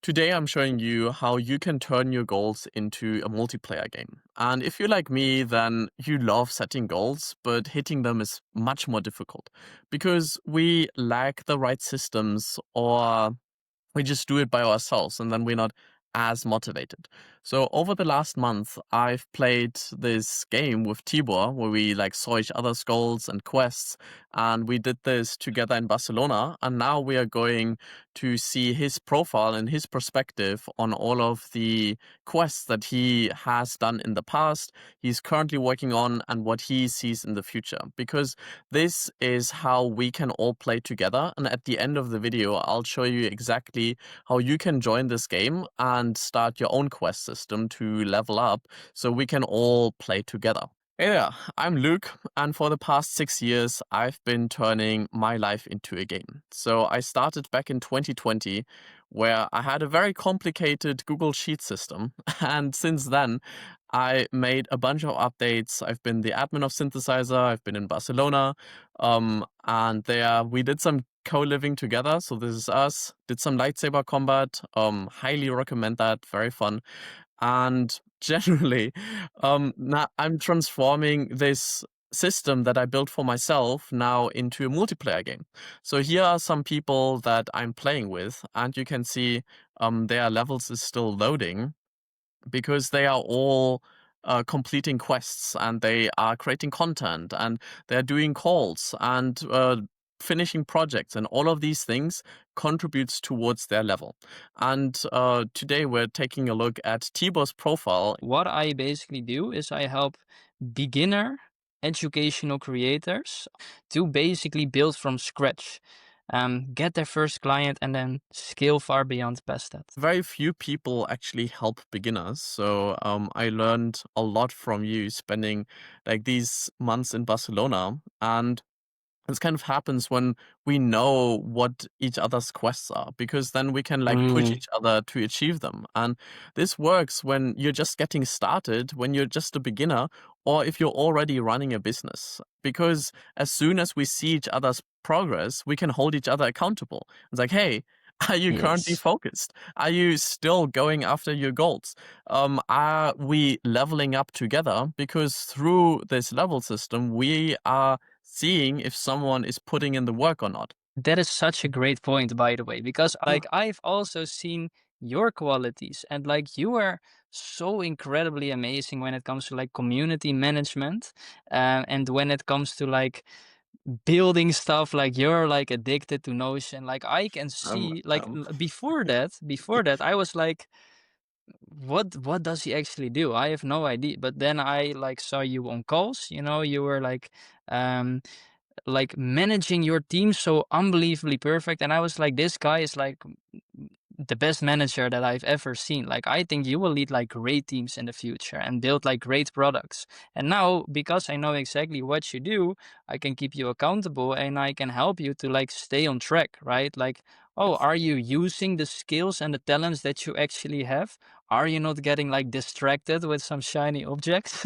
Today, I'm showing you how you can turn your goals into a multiplayer game. And if you're like me, then you love setting goals, but hitting them is much more difficult because we lack the right systems or we just do it by ourselves and then we're not as motivated. So over the last month, I've played this game with Tibor where we like saw each other's goals and quests, and we did this together in Barcelona. And now we are going to see his profile and his perspective on all of the quests that he has done in the past, he's currently working on, and what he sees in the future. Because this is how we can all play together. And at the end of the video, I'll show you exactly how you can join this game and start your own quest system to level up so we can all play together. Hey there, I'm Luke, and for the past 6 years, I've been turning my life into a game. So I started back in 2020, where I had a very complicated Google Sheet system, and since then, I made a bunch of updates. I've been the admin of Synthesizer, I've been in Barcelona, and there we did some co-living together. So this is us, did some lightsaber combat, highly recommend that, very fun. And generally, now I'm transforming this system that I built for myself now into a multiplayer game. So here are some people that I'm playing with, and you can see their levels is still loading because they are all completing quests and they are creating content and they're doing calls and finishing projects, and all of these things contributes towards their level. And today we're taking a look at Tibor's profile. What I basically do is I help beginner educational creators to basically build from scratch, get their first client, and then scale far beyond past that. Very few people actually help beginners, so I learned a lot from you spending like these months in Barcelona. And this kind of happens when we know what each other's quests are, because then we can like push Mm, each other to achieve them. And this works when you're just getting started, when you're just a beginner, or if you're already running a business. Because as soon as we see each other's progress, we can hold each other accountable. It's like, hey, are you currently yes. focused? Are you still going after your goals? Are we leveling up together? Because through this level system, we are seeing if someone is putting in the work or not. That is such a great point, by the way, because Yeah. like I've also seen your qualities and like you are so incredibly amazing when it comes to like community management, and when it comes to like building stuff, like you're like addicted to Notion. Like I can Um, see like um, before that I was like, what does he actually do? I have no idea. But then I like saw you on calls, you were um like managing your team so unbelievably perfect, and I was like, this guy is like the best manager that I've ever seen. Like, I think you will lead like great teams in the future and build like great products. And now, because I know exactly what you do, I can keep you accountable and I can help you to like stay on track, right? Like, oh, are you using the skills and the talents that you actually have? Are you not getting like distracted with some shiny objects?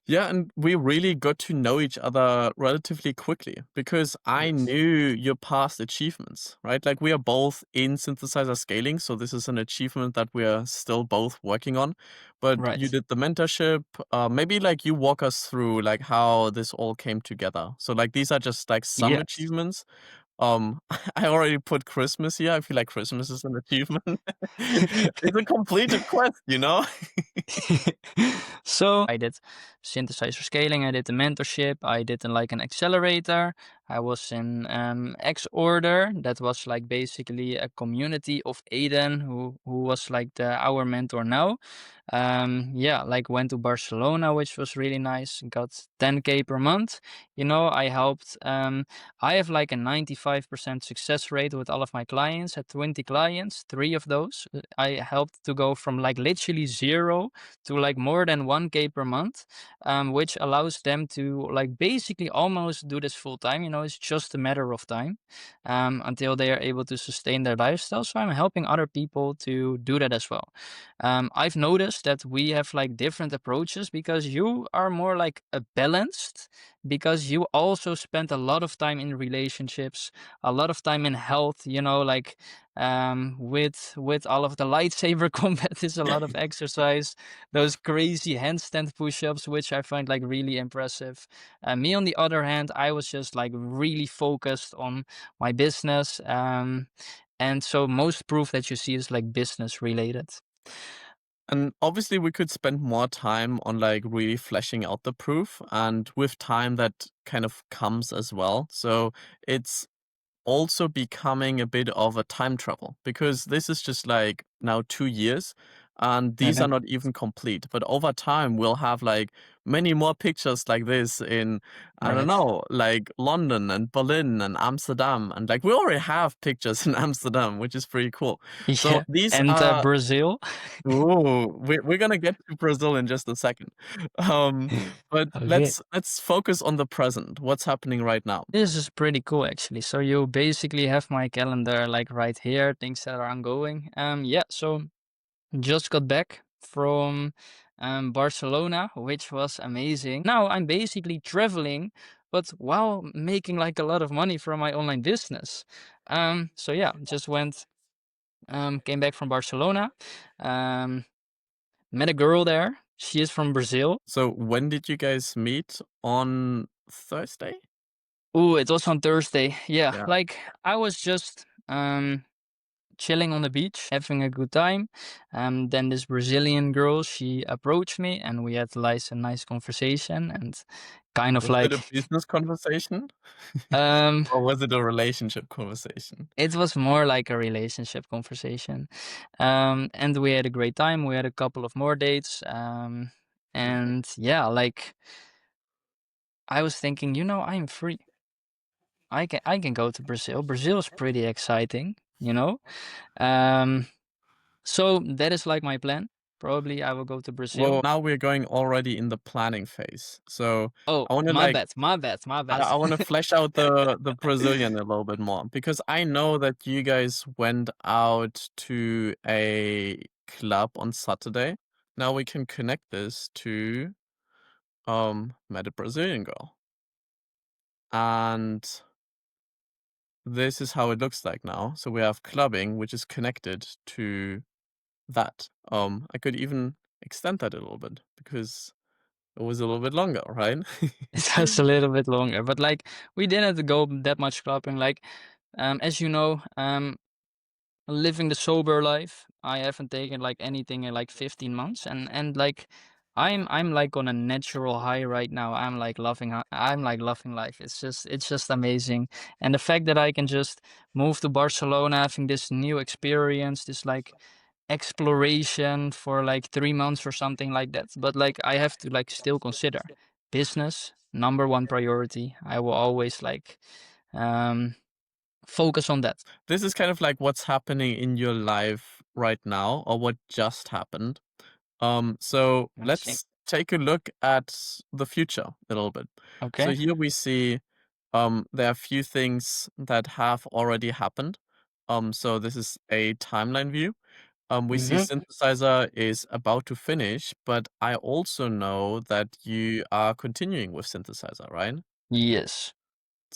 Yeah, and we really got to know each other relatively quickly because I Yes. knew your past achievements, right? Like we are both in synthesizer scaling, so this is an achievement that we are still both working on. But you Right. did the mentorship. Maybe like you walk us through like how this all came together. So like these are just like some Yes. achievements. I already put Christmas here. I feel like Christmas is an achievement. It's a completed quest, you know? So I did synthesizer scaling, I did the mentorship, I did like an accelerator, I was in X Order, that was like basically a community of Aiden who was like our mentor now. Yeah, like went to Barcelona, which was really nice, got 10K per month. I helped I have like a 95% success rate with all of my clients. At 20 clients, three of those I helped to go from like literally zero to like more than 1K per month, which allows them to like basically almost do this full time. It's just a matter of time until they are able to sustain their lifestyle. So I'm helping other people to do that as well. I've noticed that we have like different approaches because you are more like a balanced because you also spend a lot of time in relationships, a lot of time in health, you know, like with all of the lightsaber combat is a lot of exercise, those crazy handstand push-ups, which I find like really impressive. Me on the other hand, I was just like really focused on my business. And so most proof that you see is like business related. And obviously, we could spend more time on like really fleshing out the proof, and with time that kind of comes as well. So it's also becoming a bit of a time travel because this is just like now 2 years and these Yeah. are not even complete. But over time, we'll have like many more pictures like this in, I don't Right. know, like London and Berlin and Amsterdam. And like we already have pictures in Amsterdam, which is pretty cool. So Yeah. these And are, Brazil. ooh, we're gonna get to Brazil in just a second. Um, but Okay. let's focus on the present. What's happening right now? This is pretty cool actually. So you basically have my calendar like right here, things that are ongoing. Yeah, so just got back from Barcelona, which was amazing. Now I'm basically traveling, but while making like a lot of money from my online business. So yeah, just went came back from Barcelona, um, met a girl there. She is from Brazil. So when did you guys meet? On Thursday? Oh, it was on Thursday. Yeah, Yeah. like I was just chilling on the beach, having a good time. Then this Brazilian girl, she approached me and we had like a nice conversation and kind of Was it a like business conversation um or was it a relationship conversation? it was more like a relationship conversation. And we had a great time. We had a couple of more dates. And yeah, like I was thinking, you know, I'm free. I can go to Brazil. Brazil is pretty exciting, you know. Um So that is like my plan. Probably I will go to Well, Brazil. now we're going already in the planning phase. So Oh, I wanna my like bad, my bad, my I bad. I wanna flesh out the Brazilian a little bit more because I know that you guys went out to a club on Saturday. Now we can connect this to met a Brazilian girl. And this is how it looks like now. So we have clubbing, which is connected to that. I could even extend that a little bit because it was a little bit longer, right? It was a little bit longer, but like we didn't go that much clubbing. Like, as you know, living the sober life, I haven't taken like anything in like 15 months, and like I'm like on a natural high right now. I'm like loving life. It's just amazing, and the fact that I can just move to Barcelona, having this new experience, this like exploration for like 3 months or something like that. But like I have to like still consider business number one priority. I will always like um focus on that. This is kind of like what's happening in your life right now or what just happened. So I see. let's take a look at the future a little bit. So Okay. here we see there are a few things that have already happened. So this is a timeline view. We see Hmm. synthesizer is about to finish, but I also know that you are continuing with synthesizer, right? Yes.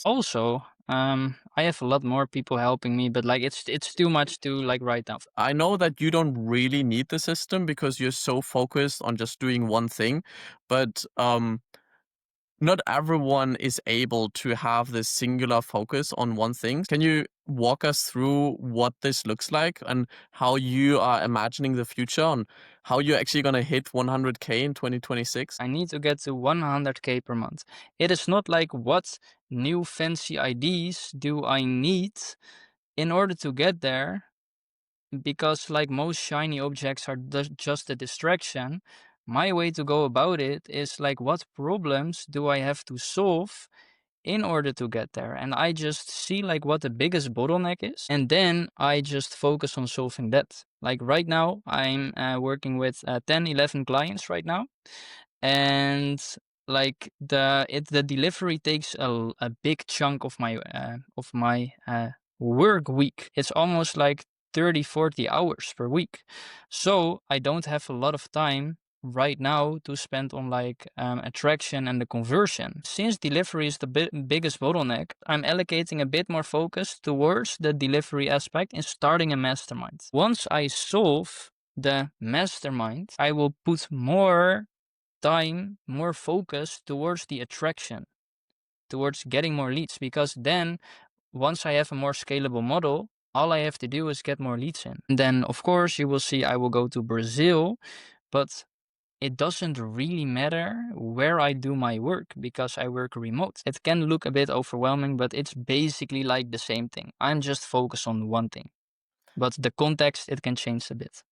Also, I have a lot more people helping me, but like it's too much to like write down. I know that you don't really need the system because you're so focused on just doing one thing, but not everyone is able to have this singular focus on one thing. Can you walk us through what this looks like and how you are imagining the future and how you're actually going to hit 100K in 2026? I need to get to 100K per month. It is not like what new fancy ideas do I need in order to get there, because like most shiny objects are just a distraction. My way to go about it is like what problems do I have to solve in order to get there, and I just see like what the biggest bottleneck is, and then I just focus on solving that. Like right now I'm working with 10, 11 clients right now, and like the delivery takes a big chunk of my work week. It's almost like 30, 40 hours per week, so I don't have a lot of time right now to spend on like attraction and the conversion. Since delivery is the biggest bottleneck, I'm allocating a bit more focus towards the delivery aspect and starting a mastermind. Once I solve the mastermind, I will put more time, more focus towards the attraction, towards getting more leads, because then once I have a more scalable model, all I have to do is get more leads in. And then, of course, you will see I will go to Brazil, but it doesn't really matter where I do my work because I work remote. It can look a bit overwhelming, but it's basically like the same thing. I'm just focused on one thing, but the context, it can change a bit.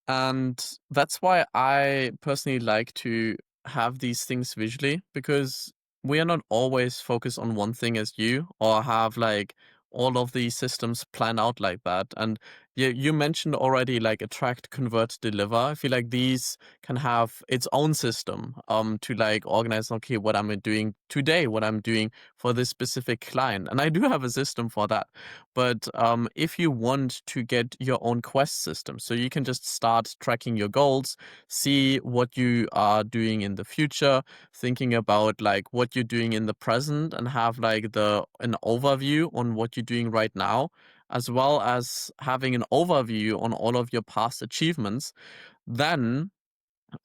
And that's why I personally like to have these things visually, because we are not always focused on one thing as you, or have like all of these systems planned out like that. And you mentioned already like attract, convert, deliver. I feel like these can have its own system to like organize, okay, what am I doing today, what I'm doing for this specific client. And I do have a system for that. But if you want to get your own quest system, so you can just start tracking your goals, see what you are doing in the future, thinking about like what you're doing in the present, and have like the an overview on what you're doing right now, as well as having an overview on all of your past achievements. Then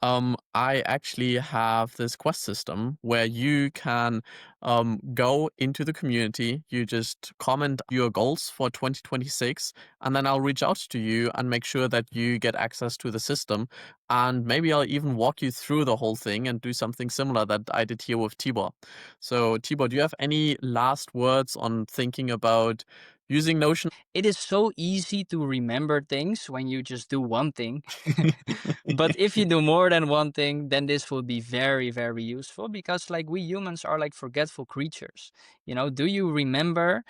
I actually have this quest system where you can go into the community. You just comment your goals for 2026, and then I'll reach out to you and make sure that you get access to the system. And maybe I'll even walk you through the whole thing and do something similar that I did here with Tibor. So, Tibor, do you have any last words on thinking about using Notion? It is so easy to remember things when you just do one thing. But if you do more than one thing, then this will be very, very useful because like we humans are like forgetful creatures. You know, do you remember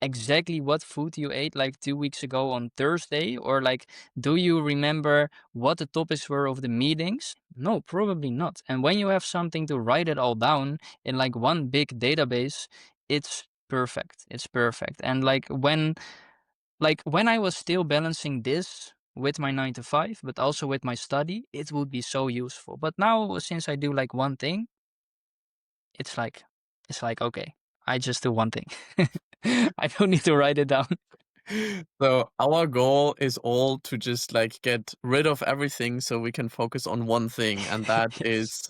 exactly what food you ate like 2 weeks ago on Thursday? Or like, do you remember what the topics were of the meetings? No, probably not. And when you have something to write it all down in like one big database, it's perfect. It's perfect. And like when I was still balancing this with my 9 to 5, but also with my study, it would be so useful. But now since I do like one thing, it's like okay, I just do one thing. I don't need to write it down. So our goal is all to just like get rid of everything so we can focus on one thing, and that Yes. is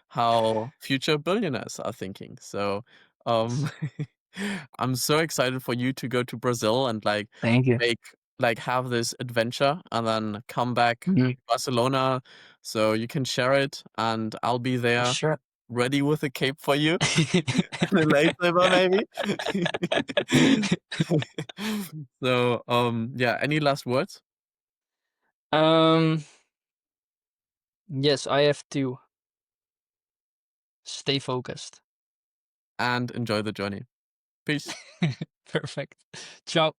how future billionaires are thinking. So um I'm so excited for you to go to Brazil and like Thank you. make like have this adventure and then come back to Mhm. Barcelona so you can share it, and I'll be For there sure. ready with a cape for you and a lightsaber maybe. So, yeah, any last words? um yes, I have to stay focused. And enjoy the journey. Peace. Perfect. Ciao.